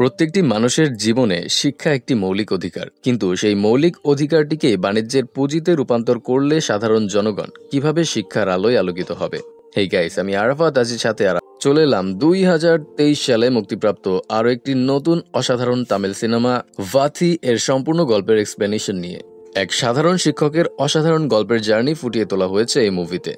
প্রত্যেকটি মানুষের জীবনে শিক্ষা একটি মৌলিক অধিকার, কিন্তু সেই মৌলিক অধিকারটিকে বাণিজ্যের পুঁজিতে রূপান্তর করলে সাধারণ জনগণ কিভাবে শিক্ষার আলোয় আলোকিত হবে। হেই গাইস, আমি আরাফাত আজির সাথে চলে এলাম 2023 সালে মুক্তিপ্রাপ্ত আরও একটি নতুন অসাধারণ তামিল সিনেমা ভাথি এর সম্পূর্ণ গল্পের এক্সপ্লেনেশন নিয়ে। এক সাধারণ শিক্ষকের অসাধারণ গল্পের জার্নি ফুটিয়ে তোলা হয়েছে এই মুভিতে।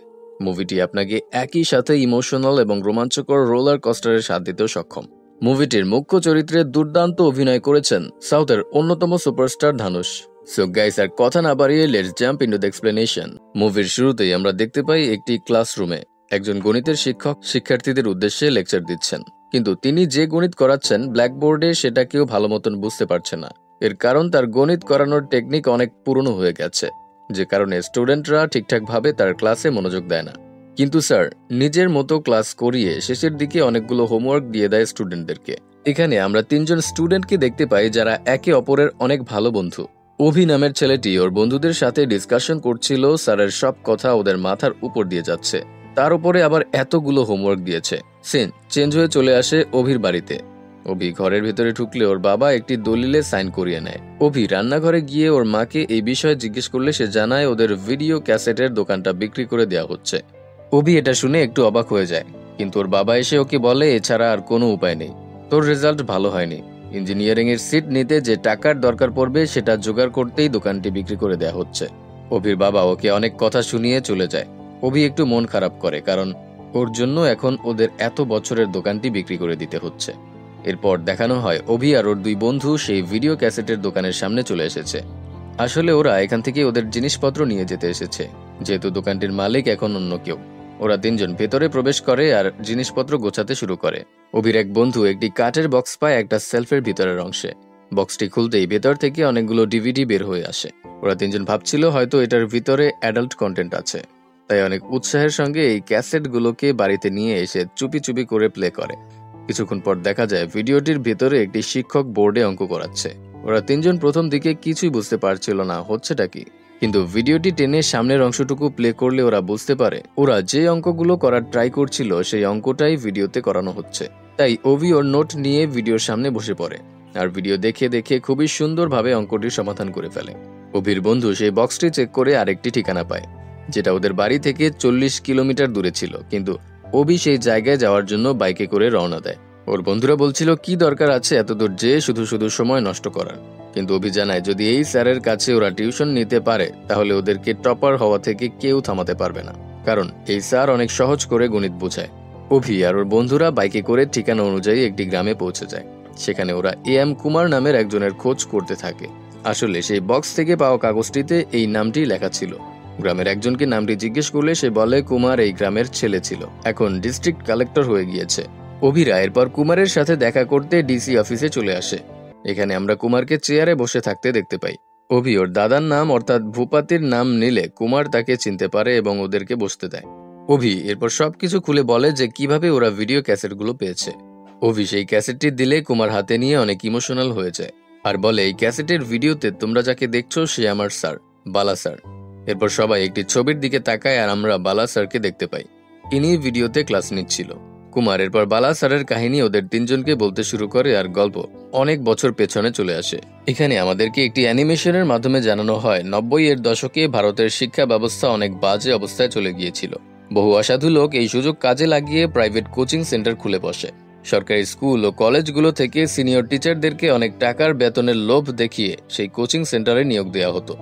মুভিটি আপনাকে একই সাথে ইমোশনাল এবং রোমাঞ্চকর রোলার কস্টারের স্বাদ দিতেও সক্ষম। মুভিটির মুখ্য চরিত্রে দুর্দান্ত অভিনয় করেছেন সাউথের অন্যতম সুপারস্টার ধানুষ। সো গাইস, আর কথা না বাড়িয়ে let's jump into the explanation. মুভির শুরুতেই আমরা দেখতে পাই একটি ক্লাসরুমে একজন গণিতের শিক্ষক শিক্ষার্থীদের উদ্দেশ্যে লেকচার দিচ্ছেন, কিন্তু তিনি যে গণিত করাচ্ছেন ব্ল্যাকবোর্ডে সেটা কেউ ভালো মতন বুঝতে পারছে না। এর কারণ তার গণিত করানোর টেকনিক অনেক পুরনো হয়ে গেছে, যে কারণে স্টুডেন্টরা ঠিকঠাকভাবে তার ক্লাসে মনোযোগ দেয় না। কিন্তু স্যার নিজের মতো ক্লাস করিয়ে শেষের দিকে অনেকগুলো হোমওয়ার্ক দিয়ে দেয় স্টুডেন্টদেরকে। এখানে আমরা তিনজন স্টুডেন্টকে দেখতে পাই যারা একে অপরের অনেক ভালো বন্ধু। অভি নামের ছেলেটি ওর বন্ধুদের সাথে ডিসকাশন করছিল, স্যারের সব কথা ওদের মাথার উপর দিয়ে যাচ্ছে, তার উপরে আবার এতগুলো হোমওয়ার্ক দিয়েছে। সিন চেঞ্জ হয়ে চলে আসে অভির বাড়িতে। অভি ঘরের ভেতরে ঢুকলে ওর বাবা একটি দলিলে সাইন করিয়ে নেয়। অভি রান্নাঘরে গিয়ে ওর মাকে এই বিষয়ে জিজ্ঞেস করলে সে জানায় ওদের ভিডিও ক্যাসেটের দোকানটা বিক্রি করে দেওয়া হচ্ছে। অভি এটা শুনে একটু অবাক হয়ে যায়, কিন্তু ওর বাবা এসে ওকে বলে এছাড়া আর কোনো উপায় নেই, তোর রেজাল্ট ভালো হয়নি, ইঞ্জিনিয়ারিং এর সিট নিতে যে টাকার দরকার পড়বে সেটা জোগাড় করতেই দোকানটি বিক্রি করে দেওয়া হচ্ছে। অভির বাবা ওকে অনেক কথা শুনিয়ে চলে যায়। অভি একটু মন খারাপ করে, কারণ ওর জন্য এখন ওদের এত বছরের দোকানটি বিক্রি করে দিতে হচ্ছে। এরপর দেখানো হয় অভি আর ওর দুই বন্ধু সেই ভিডিও ক্যাসেটের দোকানের সামনে চলে এসেছে। আসলে ওরা এখান থেকে ওদের জিনিসপত্র নিয়ে যেতে এসেছে, যেহেতু দোকানটির মালিক এখন অন্য কেউ। ওরা তিনজন ভেতরে প্রবেশ করে আর জিনিসপত্র গোছাতে শুরু করে। অভির এক বন্ধু একটি কাঠের বক্স পায় একটা সেলফের ভিতরের অংশে। বক্সটি খুলতেই ভেতর থেকে অনেকগুলো ডিভিডি বের হয়ে আসে। ওরা তিনজন ভাবছিল হয়তো এটার ভিতরে অ্যাডাল্ট কন্টেন্ট আছে, তাই অনেক উৎসাহের সঙ্গে এই ক্যাসেটগুলোকে বাড়িতে নিয়ে এসে চুপি চুপি করে প্লে করে। কিছুক্ষণ পর দেখা যায় ভিডিওটির ভেতরে একটি শিক্ষক বোর্ডে অঙ্ক করাচ্ছে। ওরা তিনজন প্রথম দিকে কিছুই বুঝতে পারছিল না হচ্ছেটা কি, কিন্তু ভিডিওটি টেনে সামনের অংশটুকু প্লে করলে ওরা বুঝতে পারে ওরা যে অঙ্কগুলো করার ট্রাই করছিল সেই অঙ্কটাই ভিডিওতে করানো হচ্ছে। তাই অভি ওর নোট নিয়ে ভিডিওর সামনে বসে পড়ে আর ভিডিও দেখে দেখে খুবই সুন্দরভাবে অঙ্কটির সমাধান করে ফেলে। অভির বন্ধু সেই বক্সটি চেক করে আরেকটি ঠিকানা পায়, যেটা ওদের বাড়ি থেকে 40 কিলোমিটার দূরে ছিল, কিন্তু অভি সেই জায়গায় যাওয়ার জন্য বাইকে করে রওনা দেয়। ওর বন্ধুরা বলছিল কি দরকার আছে এত দূর যেয়ে শুধু শুধু সময় নষ্ট করার, কিন্তু অভি জানায় যদি এই স্যারের কাছে ওরা টিউশন নিতে পারে তাহলে ওদেরকে টপার হওয়া থেকে কেউ থামাতে পারবে না, কারণ এই স্যার অনেক সহজ করে গণিত বোঝায়। অভি আর ওর বন্ধুরা বাইকে করে ঠিকানা অনুযায়ী একটি গ্রামে পৌঁছে যায়। সেখানে ওরা এম কুমার নামের একজনের খোঁজ করতে থাকে। আসলে সেই বক্স থেকে পাওয়া কাগজটিতে এই নামটি লেখা ছিল। গ্রামের একজনকে নামটি জিজ্ঞেস করলে সে বলে কুমার এই গ্রামের ছেলে ছিল, এখন ডিস্ট্রিক্ট কালেক্টর হয়ে গিয়েছে। অভিরা এরপর কুমারের সাথে দেখা করতে ডিসি অফিসে চলে আসে। এখানে আমরা কুমারকে চেয়ারে বসে থাকতে দেখতে পাই। অভি ওর দাদার নাম অর্থাৎ ভূপাতির নাম নিলে কুমার তাকে চিনতে পারে এবং ওদেরকে বসতে দেয়। অভি এরপর সবকিছু খুলে বলে যে কিভাবে ওরা ভিডিও ক্যাসেটগুলো পেয়েছে। অভি সেই ক্যাসেটটি দিলে কুমার হাতে নিয়ে অনেক ইমোশনাল হয়ে যায় আর বলে এই ক্যাসেটের ভিডিওতে তোমরা যাকে দেখছো সে আমার স্যার, বালা স্যার। এরপর সবাই একটি ছবির দিকে তাকায় আর আমরা বালা স্যারকে দেখতে পাই। ইনি ভিডিওতে ক্লাস নিচ্ছিল। কুমার এরপর বালা স্যারের কাহিনী ওদের তিনজনকে বলতে শুরু করে আর গল্প অনেক বছর পেছনে চলে আসে। এখানে আমাদেরকে একটি অ্যানিমেশনের মাধ্যমে জানানো হয় 90-এর দশকে ভারতের শিক্ষা ব্যবস্থা অনেক বাজে অবস্থায় চলে গিয়েছিল। বহু অসাধু লোক এই সুযোগ কাজে লাগিয়ে প্রাইভেট কোচিং সেন্টার খুলে বসে। সরকারি স্কুল ও কলেজগুলো থেকে সিনিয়র টিচারদেরকে অনেক টাকার বেতনের লোভ দেখিয়ে সেই কোচিং সেন্টারে নিয়োগ দেওয়া হতো।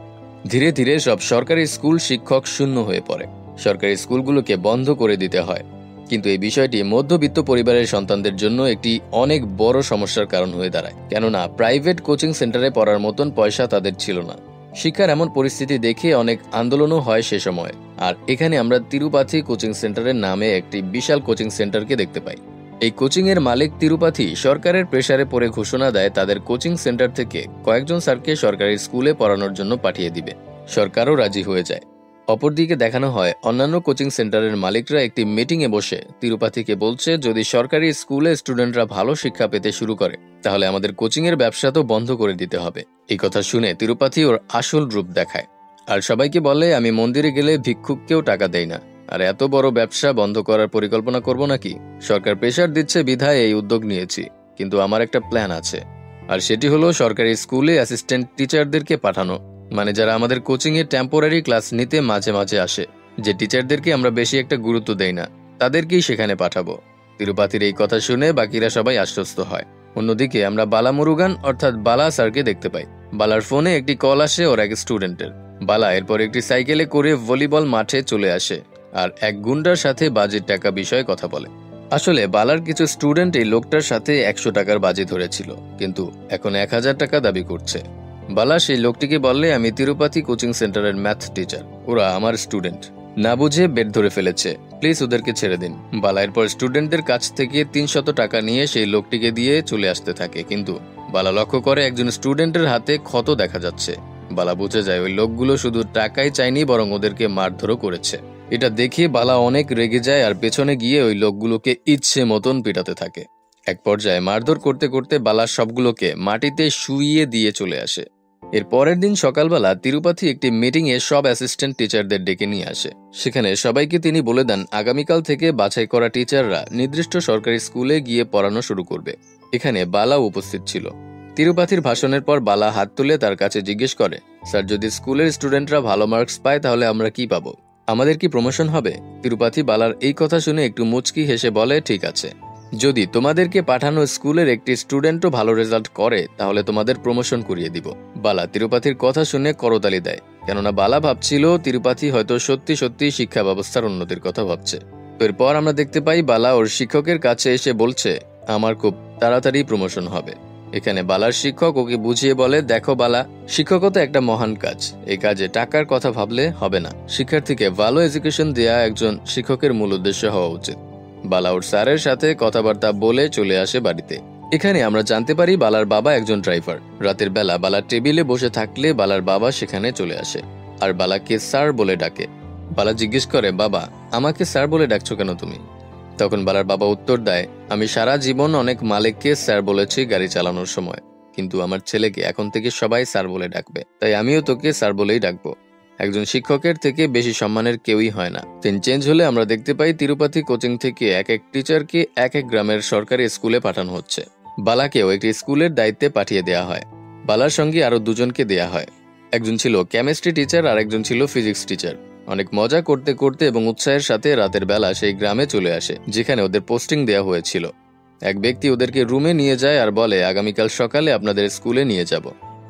ধীরে ধীরে সব সরকারি স্কুল শিক্ষক শূন্য হয়ে পড়ে। সরকারি স্কুলগুলোকে বন্ধ করে দিতে হয়। কিন্তু এই বিষয়টি মধ্যবিত্ত পরিবারের সন্তানদের জন্য একটি অনেক বড় সমস্যার কারণ হয়ে দাঁড়ায়, কেননা প্রাইভেট কোচিং সেন্টারে পড়ার মতন পয়সা তাদের ছিল না। শিক্ষার এমন পরিস্থিতি দেখে অনেক আন্দোলনও হয় সে সময়। আর এখানে আমরা তিরুপাথি কোচিং সেন্টারের নামে একটি বিশাল কোচিং সেন্টারকে দেখতে পাই। এই কোচিং এর মালিক তিরুপাথি সরকারের প্রেসারে পড়ে ঘোষণা দেয় তাদের কোচিং সেন্টার থেকে কয়েকজন স্যারকে সরকারি স্কুলে পড়ানোর জন্য পাঠিয়ে দিবে। সরকারও রাজি হয়ে যায়। অপরদিকে দেখানো হয় অন্যান্য কোচিং সেন্টারের মালিকরা একটি মিটিংয়ে বসে তিরুপাথিকে বলছে যদি সরকারি স্কুলে স্টুডেন্টরা ভালো শিক্ষা পেতে শুরু করে তাহলে আমাদের কোচিং এর ব্যবসা তো বন্ধ করে দিতে হবে। এই কথা শুনে তিরুপাথি ওর আসল রূপ দেখায় আর সবাইকে বলে আমি মন্দিরে গেলে ভিক্ষুককেও টাকা দেই না, আর এত বড় ব্যবসা বন্ধ করার পরিকল্পনা করব নাকি? সরকার প্রেসার দিচ্ছে বিধায় এই উদ্যোগ নিয়েছি। কিন্তু আমার একটা প্ল্যান আছে, আর সেটি হলো সরকারি স্কুলে অ্যাসিস্ট্যান্ট টিচারদেরকে পাঠানো, মানে যারা আমাদের কোচিংয়ে টেম্পোরারি ক্লাস নিতে মাঝে মাঝে আসে, যে টিচারদেরকে আমরা বেশি একটা গুরুত্ব দেই না, তাদেরকেই সেখানে পাঠাবো। তিরুপাতির এই কথা শুনে বাকিরা সবাই আশ্বস্ত হয়। অন্যদিকে আমরা বালা মুরুগান অর্থাৎ বালা স্যারকে দেখতে পাই। বালার ফোনে একটি কল আসে ওর এক স্টুডেন্টের। বালা এরপর একটি সাইকেলে করে ভলিবল মাঠে চলে আসে আর এক গুন্ডার সাথে বাজির টাকা বিষয়ে কথা বলে। আসলে বালার কিছু স্টুডেন্ট এই লোকটার সাথে 100 টাকার বাজি ধরেছিল, কিন্তু এখন 1000 টাকা দাবি করছে। বালা সেই লোকটিকে বললে, আমি তিরুপাতি কোচিং সেন্টারের ম্যাথ টিচার, ওরা আমার স্টুডেন্ট, না বুঝে বেড ধরে ফেলেছে, প্লিজ ওদেরকে ছেড়ে দিন। বালা এরপর স্টুডেন্টদের কাছ থেকে 300 টাকা নিয়ে সেই লোকটিকে দিয়ে চলে আসতে থাকে, কিন্তু বালা লক্ষ্য করে একজন স্টুডেন্টের হাতে ক্ষত দেখা যাচ্ছে। বালা বুঝে যায় ওই লোকগুলো শুধু টাকাই চায়নি, বরং ওদেরকে মারধরও করেছে। এটা দেখে বালা অনেক রেগে যায় আর পেছনে গিয়ে ওই লোকগুলোকে ইচ্ছে মতন পিটাতে থাকে। এক পর্যায়ে মারধর করতে করতে বালা সবগুলোকে মাটিতে শুইয়ে দিয়ে চলে আসে। এর পরের দিন সকালবেলা তিরুপাতি একটি মিটিংয়ে সব অ্যাসিস্ট্যান্ট টিচারদের ডেকে নিয়ে আসে। সেখানে সবাইকে তিনি বলে দেন আগামীকাল থেকে বাছাই করা টিচাররা নির্দিষ্ট সরকারি স্কুলে গিয়ে পড়ানো শুরু করবে। এখানে বালাও উপস্থিত ছিল। তিরুপাতির ভাষণের পর বালা হাত তুলে তার কাছে জিজ্ঞেস করে, স্যার, যদি স্কুলের স্টুডেন্টরা ভালো মার্কস পায় তাহলে আমরা কি পাবো? আমাদের কি প্রমোশন হবে? তিরুপাতি বালার এই কথা শুনে একটু মুচকি হেসে বলে, ঠিক আছে, যদি তোমাদেরকে পাঠানো স্কুলের একটি স্টুডেন্টও ভালো রেজাল্ট করে তাহলে তোমাদের প্রমোশন করিয়ে দিব। বালা তিরুপাতির কথা শুনে করতালি দেয়, কেননা বালা ভাবছিল তিরুপাতি হয়তো সত্যি সত্যি শিক্ষা ব্যবস্থার উন্নতির কথা ভাবছে। এরপর আমরা দেখতে পাই বালা ওর শিক্ষকের কাছে এসে বলছে, আমার খুব তাড়াতাড়ি প্রমোশন হবে। এখানে বালার শিক্ষক ওকে বুঝিয়ে বলে, দেখো বালা, শিক্ষকতা একটা মহান কাজ, এই কাজে টাকার কথা ভাবলে হবে না। শিক্ষার্থীকে ভালো এডুকেশন দেয়া একজন শিক্ষকের মূল উদ্দেশ্য হওয়া উচিত। বালা ওর স্যারের সাথে কথাবার্তা বলে চলে আসে বাড়িতে। এখানে আমরা জানতে পারি বালার বাবা একজন ড্রাইভার। রাতের বেলা বালা টেবিলে বসে থাকলে বালার বাবা সেখানে চলে আসে আর বালাকে স্যার বলে ডাকে। বালা জিজ্ঞেস করে, বাবা, আমাকে স্যার বলে ডাকছো কেন তুমি? তখন বালার বাবা উত্তর দেয়, আমি সারা জীবন অনেক মালিককে স্যার বলেছি গাড়ি চালানোর সময়, কিন্তু আমার ছেলেকে এখন থেকে সবাই স্যার বলে ডাকবে, তাই আমিও তোকে স্যার বলেই ডাকবো। একজন শিক্ষকের থেকে বেশি সম্মানের কেউই হয় না। দিন চেঞ্জ হলে আমরা দেখতে পাই তিরুপাতি কোচিং থেকে এক এক টিচারকে এক এক গ্রামের সরকারি স্কুলে পাঠানো হচ্ছে। বালাকেও একটি স্কুলের দায়িত্বে পাঠিয়ে দেয়া হয়। বালার সঙ্গে আরো দুজনকে দেয়া হয়। একজন ছিল কেমিস্ট্রি টিচার আর একজন ছিল ফিজিক্স টিচার। অনেক মজা করতে করতে এবং উৎসাহের সাথে রাতের বেলা সেই গ্রামে চলে আসে যেখানে ওদের পোস্টিং দেওয়া হয়েছিল। এক ব্যক্তি ওদেরকে রুমে নিয়ে যায় আর বলে, আগামীকাল সকালে আপনাদের স্কুলে নিয়ে যাব,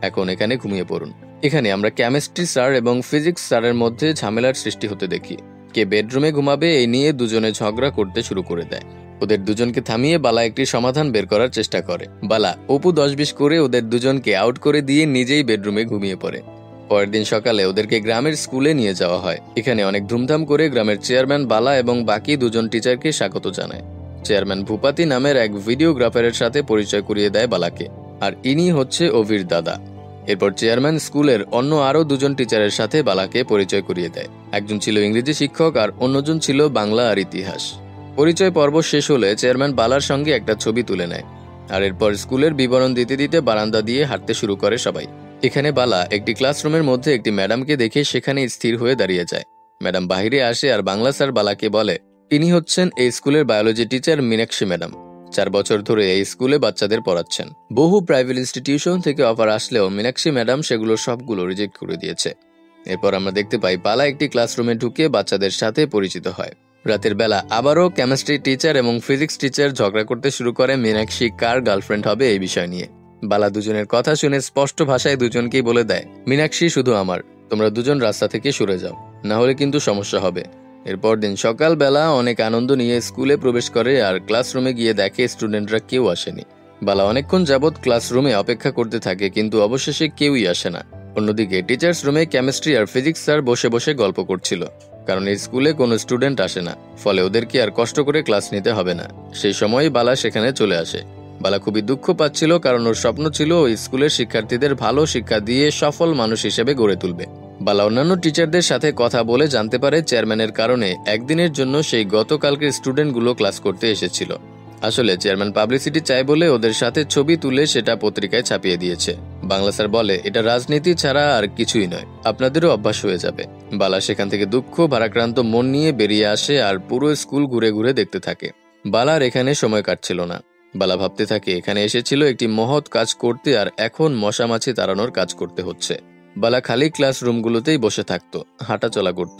এখন এখানে ঘুমিয়ে পড়ুন। এখানে আমরা কেমিস্ট্রি স্যার এবং ফিজিক্স স্যারের মধ্যে ঝামেলার সৃষ্টি হতে দেখি। কে বেডরুমে ঘুমাবে এই নিয়ে দুজনে ঝগড়া করতে শুরু করে দেয়। ওদের দুজনকে থামিয়ে বালা একটি সমাধান বের করার চেষ্টা করে। বালা অপু 10-20 করে ওদের দুজনকে আউট করে দিয়ে নিজেই বেডরুমে ঘুমিয়ে পড়ে। পরের দিন সকালে ওদেরকে গ্রামের স্কুলে নিয়ে যাওয়া হয়। এখানে অনেক ধুমধাম করে গ্রামের চেয়ারম্যান বালা এবং বাকি দুজন টিচারকে স্বাগত জানায়। চেয়ারম্যান ভূপাতি নামের এক ভিডিওগ্রাফারের সাথে পরিচয় করিয়ে দেয় বালাকে, আর ইনি হচ্ছে অভির দাদা। এরপর চেয়ারম্যান স্কুলের অন্য আরো দুজন টিচারের সাথে বালাকে পরিচয় করিয়ে দেয়। একজন ছিল ইংরেজি শিক্ষক আর অন্যজন ছিল বাংলা আর ইতিহাস। পরিচয় পর্ব শেষ হলে চেয়ারম্যান বালার সঙ্গে একটা ছবি তুলে নেয়, আর এরপর স্কুলের বিবরণ দিতে দিতে বারান্দা দিয়ে হাঁটতে শুরু করে সবাই। এখানে বালা একটি ক্লাসরুমের মধ্যে একটি ম্যাডামকে দেখে সেখানে স্থির হয়ে দাঁড়িয়ে যায়। ম্যাডাম বাহিরে আসে আর বাংলা স্যার বালাকে বলে, ইনি হচ্ছেন এই স্কুলের বায়োলজি টিচার মীনাক্ষী ম্যাডাম। 4 বছর ধরে এই স্কুলে বাচ্চাদের পড়াচ্ছেন। বহু প্রাইভেট ইনস্টিটিউশন থেকে অফার আসলেও মীনাক্ষী ম্যাডাম সেগুলো সবগুলো রিজেক্ট করে দিয়েছে। এরপর আমরা দেখতে পাই বালা একটি ক্লাসরুমে ঢুকে বাচ্চাদের সাথে পরিচিত হয়। রাতের বেলা আবারও কেমিস্ট্রি টিচার এবং ফিজিক্স টিচার ঝগড়া করতে শুরু করে মীনাক্ষী কার গার্লফ্রেন্ড হবে এই বিষয় নিয়ে। বালা দুজনের কথা শুনে স্পষ্ট ভাষায় দুজনকেই বলে দেয়, মীনাক্ষী শুধু আমার, তোমরা দুজন রাস্তা থেকে সরে যাও, না হলে কিন্তু সমস্যা হবে। এরপর দিন সকালবেলা অনেক আনন্দ নিয়ে স্কুলে প্রবেশ করে আর ক্লাসরুমে গিয়ে দেখে স্টুডেন্টরা কেউ আসেনি। বালা অনেকক্ষণ যাবৎ ক্লাসরুমে অপেক্ষা করতে থাকে, কিন্তু অবশেষে কেউই আসে না। অন্যদিকে টিচার্স রুমে কেমিস্ট্রি আর ফিজিক্স স্যার বসে বসে গল্প করছিল, কারণ এই স্কুলে কোনো স্টুডেন্ট আসে না, ফলে ওদেরকে আর কষ্ট করে ক্লাস নিতে হবে না। সেই সময়ই বালা সেখানে চলে আসে। বালা খুবই দুঃখ পাচ্ছিল, কারণ ওর স্বপ্ন ছিল ওই স্কুলের শিক্ষার্থীদের ভালো শিক্ষা দিয়ে সফল মানুষ হিসেবে গড়ে তুলবে। বালা অন্যান্য টিচারদের সাথে কথা বলে জানতে পারে চেয়ারম্যানের কারণে একদিনের জন্য সেই গতকালকের স্টুডেন্টগুলো ক্লাস করতে এসেছিল। আসলে চেয়ারম্যান পাবলিসিটি চায় বলে ওদের সাথে ছবি তুলে সেটা পত্রিকায় ছাপিয়ে দিয়েছে। বাংলা স্যার বলে, এটা রাজনীতি ছাড়া আর কিছুই নয়, আপনাদেরও অভ্যাস হয়ে যাবে। বালা সেখান থেকে দুঃখ ভারাক্রান্ত মন নিয়ে বেরিয়ে আসে আর পুরো স্কুল ঘুরে ঘুরে দেখতে থাকে। বালার এখানে সময় কাটছিল না। বালা ভাবতে থাকে এখানে এসেছিল একটি মহৎ কাজ করতে, আর এখন মশা মাছি তাড়ানোর কাজ করতে হচ্ছে। বালা খালি ক্লাসরুমগুলোতেই বসে থাকতো, হাঁটাচলা করত।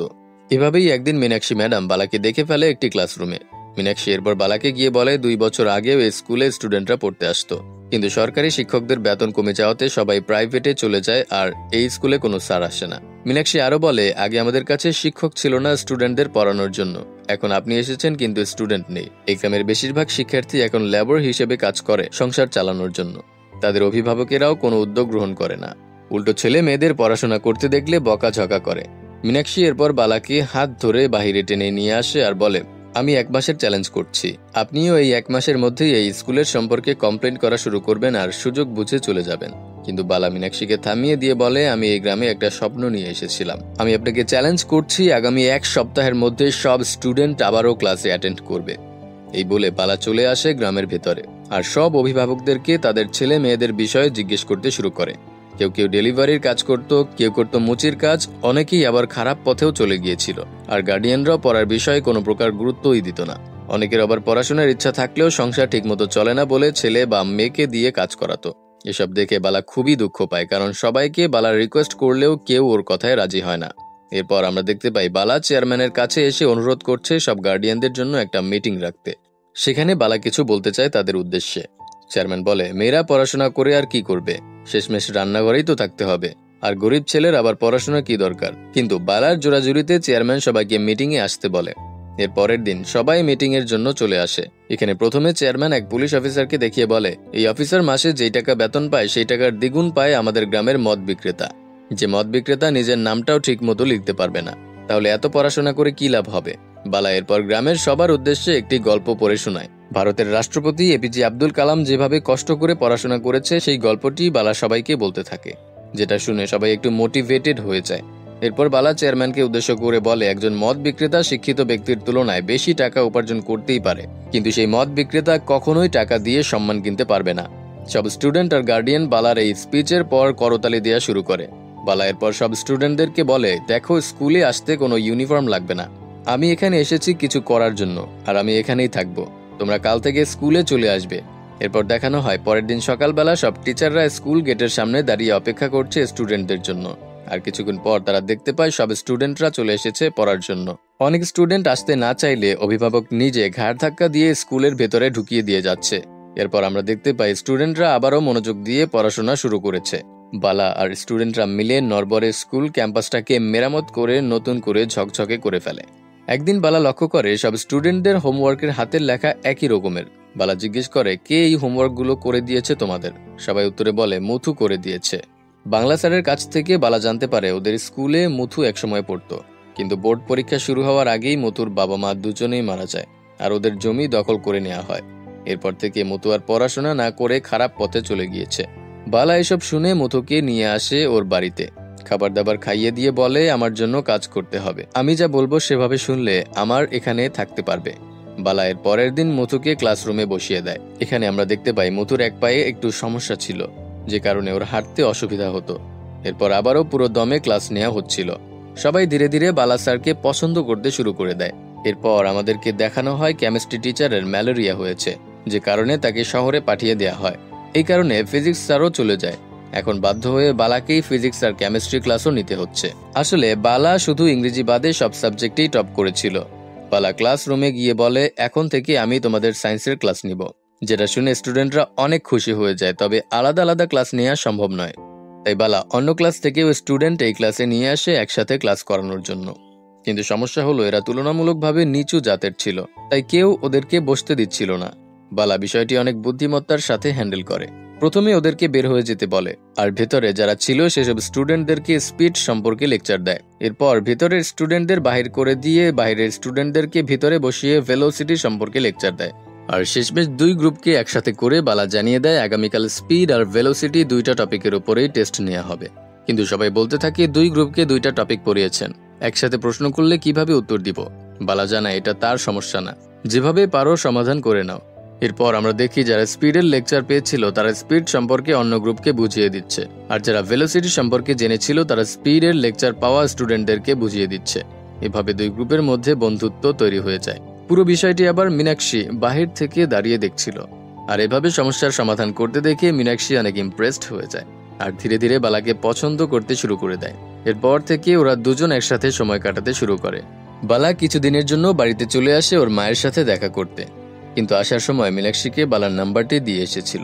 এভাবেই একদিন মীনাক্ষী ম্যাডাম বালাকে দেখে ফেলে একটি ক্লাসরুমে। মীনাক্ষী এরপর বালাকে গিয়ে বলে 2 বছর আগেও এই স্কুলে স্টুডেন্টরা পড়তে আসতো, কিন্তু সরকারি শিক্ষকদের বেতন কমে যাওয়াতে সবাই প্রাইভেটে চলে যায়, আর এই স্কুলে কোনো স্যার আসে না। মীনাক্ষী আরো বলে, আগে আমাদের কাছে শিক্ষক ছিল না স্টুডেন্টদের পড়ানোর জন্য, এখন আপনি এসেছেন কিন্তু স্টুডেন্ট নেই। এই গ্রামের বেশিরভাগ শিক্ষার্থী এখন লেবার হিসেবে কাজ করে সংসার চালানোর জন্য। তাদের অভিভাবকেরাও কোনো উদ্যোগ গ্রহণ করে না, উল্টো ছেলে মেয়েদের পড়াশোনা করতে দেখলে বকাঝকা করে। মীনাক্ষী এরপর বালাকে হাত ধরে বাহিরে টেনে নিয়ে আসে আর বলে, আমি 1 মাসের চ্যালেঞ্জ করছি, আপনিও এই 1 মাসের মধ্যেই এই স্কুলের সম্পর্কে কমপ্লেন করা শুরু করবেন আর সুযোগ বুঝে চলে যাবেন। কিন্তু বালা মীনাক্ষীকে থামিয়ে দিয়ে বলে, আমি এই গ্রামে একটা স্বপ্ন নিয়ে এসেছিলাম, আমি আপনাকে চ্যালেঞ্জ করছি আগামী 1 সপ্তাহের মধ্যে সব স্টুডেন্ট আবারও ক্লাসে অ্যাটেন্ড করবে। এই বলে বালা চলে আসে গ্রামের ভেতরে আর সব অভিভাবকদেরকে তাদের ছেলে মেয়েদের বিষয়ে জিজ্ঞেস করতে শুরু করে। কেউ কেউ ডেলিভারির কাজ করত, কেউ করত মুচির কাজ, অনেকেই আবার খারাপ পথেও চলে গিয়েছিল। আর গার্ডিয়ানরাও পড়ার বিষয়ে কোনো প্রকার গুরুত্বই দিত না। অনেকের আবার পড়াশোনার ইচ্ছা থাকলেও সংসার ঠিকমতো চলে না বলে ছেলে বা মেয়েকে দিয়ে কাজ করাতো। এসব দেখে বালা খুবই দুঃখ পায়, কারণ সবাইকে বালার রিকোয়েস্ট করলেও কেউ ওর কথায় রাজি হয় না। এরপর আমরা দেখতে পাই বালা চেয়ারম্যানের কাছে এসে অনুরোধ করছে সব গার্ডিয়ানদের জন্য একটা মিটিং রাখতে। সেখানে বালা কিছু বলতে চায় তাদের উদ্দেশ্যে। চেয়ারম্যান বলে, মেয়েরা পড়াশোনা করে আর কি করবে, শেষমেশ রান্নাঘরেই তো থাকতে হবে, আর গরিব ছেলের আবার পড়াশোনা কি দরকার। কিন্তু বালার জোরাজুরিতে চেয়ারম্যান সবাইকে মিটিংয়ে আসতে বলে। এর পরের দিন সবাই মিটিং এর জন্য চলে আসে। এখানে প্রথমে চেয়ারম্যান এক পুলিশ অফিসারকে দেখিয়ে বলে, এই অফিসার মাসে যেই টাকা বেতন পায় সেই টাকার দ্বিগুণ পায় আমাদের গ্রামের মদ বিক্রেতা, যে মদ বিক্রেতা নিজের নামটাও ঠিক মতো লিখতে পারবে না, তাহলে এত পড়াশোনা করে কি লাভ হবে। বালা এরপর গ্রামের সবার উদ্দেশ্যে একটি গল্প পড়ে শোনায়। ভারতের রাষ্ট্রপতি এপিজে আব্দুল কালাম যেভাবে কষ্ট করে পড়াশোনা করেছে সেই গল্পটি বালা সবাইকে বলতে থাকে, যেটা শুনে সবাই একটু মোটিভেটেড হয়ে যায়। এরপর বালা চেয়ারম্যানকে উদ্দেশ্য করে বলে, একজন মদ বিক্রেতা শিক্ষিত ব্যক্তির তুলনায় বেশি টাকা উপার্জন করতেই পারে, কিন্তু সেই মদ বিক্রেতা কখনোই টাকা দিয়ে সম্মান কিনতে পারবে না। সব স্টুডেন্ট আর গার্ডিয়ান বালার এই স্পিচের পর করতালি দেওয়া শুরু করে। বালা এরপর সব স্টুডেন্টদেরকে বলে, দেখো স্কুলে আসতে কোনো ইউনিফর্ম লাগবে না, আমি এখানে এসেছি কিছু করার জন্য, আর আমি এখানেই থাকবো, তোমরা কাল থেকে স্কুলে চলে আসবে। এরপর দেখানো হয় পরের দিন সকালবেলা সব টিচাররা স্কুল গেটের সামনে দাঁড়িয়ে অপেক্ষা করছে স্টুডেন্টদের জন্য। আর কিছুক্ষণ পর তারা দেখতে পায় সব স্টুডেন্টরা চলে এসেছে পড়ার জন্য। অনেক স্টুডেন্ট আসতে না চাইলে অভিভাবক নিজে ঘাড় ধাক্কা দিয়ে স্কুলের ভেতরে ঢুকিয়ে দিয়ে যাচ্ছে। এরপর আমরা দেখতে পাই স্টুডেন্টরা আবারও মনোযোগ দিয়ে পড়াশোনা শুরু করেছে। বালা আর স্টুডেন্টরা মিলে নরবরে স্কুল ক্যাম্পাসটাকে মেরামত করে নতুন করে ঝকঝকে করে ফেলে। একদিন বালা লক্ষ্য করে সব স্টুডেন্টদের হোমওয়ার্কের হাতের লেখা একই রকমের। বালা জিজ্ঞেস করে, কে এই হোমওয়ার্কগুলো করে দিয়েছে তোমাদের? সবাই উত্তরে বলে, মুথু করে দিয়েছে। বাংলা স্যারের কাছ থেকে বালা জানতে পারে ওদের স্কুলে মুথু একসময় পড়তো, কিন্তু বোর্ড পরীক্ষা শুরু হওয়ার আগেই মুথুর বাবা মা দুজনেই মারা যায় আর ওদের জমি দখল করে নেওয়া হয়। এরপর থেকে মুথু আর পড়াশোনা না করে খারাপ পথে চলে গিয়েছে। বালা এসব শুনে মুথুকে নিয়ে আসে ওর বাড়িতে, খাবার দাবার খাইয়ে দিয়ে বলে, আমার জন্য কাজ করতে হবে, আমি যা বলবো সেভাবে শুনলে আমার এখানে থাকতে পারবে। বালা এর পরের দিন মুথুকে ক্লাসরুমে বসিয়ে দেয়। এখানে আমরা দেখতে পাই মুথুর এক পায়ে একটু সমস্যা ছিল, যে কারণে ওর হাঁটতে অসুবিধা হতো। এরপর আবারও পুরো দমে ক্লাস নেওয়া হচ্ছিল। সবাই ধীরে ধীরে বালা স্যারকে পছন্দ করতে শুরু করে দেয়। এরপর আমাদেরকে দেখানো হয় কেমিস্ট্রি টিচারের ম্যালেরিয়া হয়েছে, যে কারণে তাকে শহরে পাঠিয়ে দেওয়া হয়। এই কারণে ফিজিক্স স্যারও চলে যায়। এখন বাধ্য হয়ে বালাকেই ফিজিক্স আর কেমিস্ট্রি ক্লাসও নিতে হচ্ছে। আসলে বালা শুধু ইংরেজি বাদে সব সাবজেক্টেই টপ করেছিল। বালা ক্লাসরুমে গিয়ে বলে, এখন থেকে আমি তোমাদের সায়েন্সের ক্লাস নিব, যেটা শুনে স্টুডেন্টরা অনেক খুশি হয়ে যায়। তবে আলাদা আলাদা ক্লাস নেওয়া সম্ভব নয়, তাই বালা অন্য ক্লাস থেকেও স্টুডেন্ট এই ক্লাসে নিয়ে আসে একসাথে ক্লাস করানোর জন্য। কিন্তু সমস্যা হলো এরা তুলনামূলকভাবে নিচু জাতের ছিল, তাই কেউ ওদেরকে বসতে দিচ্ছিল না। বালা বিষয়টি অনেক বুদ্ধিমত্তার সাথে হ্যান্ডেল করে। প্রথমে ওদেরকে বের হয়ে যেতে বলে, আর ভেতরে যারা ছিল সেসব স্টুডেন্টদেরকে স্পিড সম্পর্কে লেকচার দেয়। এরপর ভেতরের স্টুডেন্টদের বাহির করে দিয়ে বাইরের স্টুডেন্টদেরকে ভিতরে বসিয়ে ভেলোসিটি সম্পর্কে লেকচার দেয়। আর শেষমেশ 2 গ্রুপকে একসাথে করে বালা জানিয়ে দেয় আগামীকাল স্পিড আর ভেলোসিটি 2টা টপিকের উপরেই টেস্ট নেওয়া হবে। কিন্তু সবাই বলতে থাকে 2 গ্রুপকে 2টা টপিক পড়িয়েছেন, একসাথে প্রশ্ন করলে কিভাবে উত্তর দিব। বালা জানায় এটা তার সমস্যা না, যেভাবে পারো সমাধান করে নাও। এরপর আমরা দেখি যারা স্পিডের লেকচার পেয়েছিল তারা স্পিড সম্পর্কে অন্য গ্রুপকে বুঝিয়ে দিচ্ছে, আর যারা ভেলোসিটি সম্পর্কে জেনেছিল তারা স্পিডের লেকচার পাওয়া স্টুডেন্টদেরকে বুঝিয়ে দিচ্ছে। এভাবে 2 গ্রুপের মধ্যে বন্ধুত্ব তৈরি হয়ে যায়। পুরো বিষয়টি আবার মীনাক্ষী বাহির থেকে দাঁড়িয়ে দেখছিল। আর এভাবে সমস্যার সমাধান করতে দেখে মীনাক্ষী অনেক ইমপ্রেসড হয়ে যায় আর ধীরে ধীরে বালাকে পছন্দ করতে শুরু করে দেয়। এরপর থেকে ওরা দুজন একসাথে সময় কাটাতে শুরু করে। বালা কিছুদিনের জন্য বাড়িতে চলে আসে ওর মায়ের সাথে দেখা করতে, কিন্তু আসার সময় মীনাক্ষীকে বালার নাম্বারটি দিয়ে এসেছিল।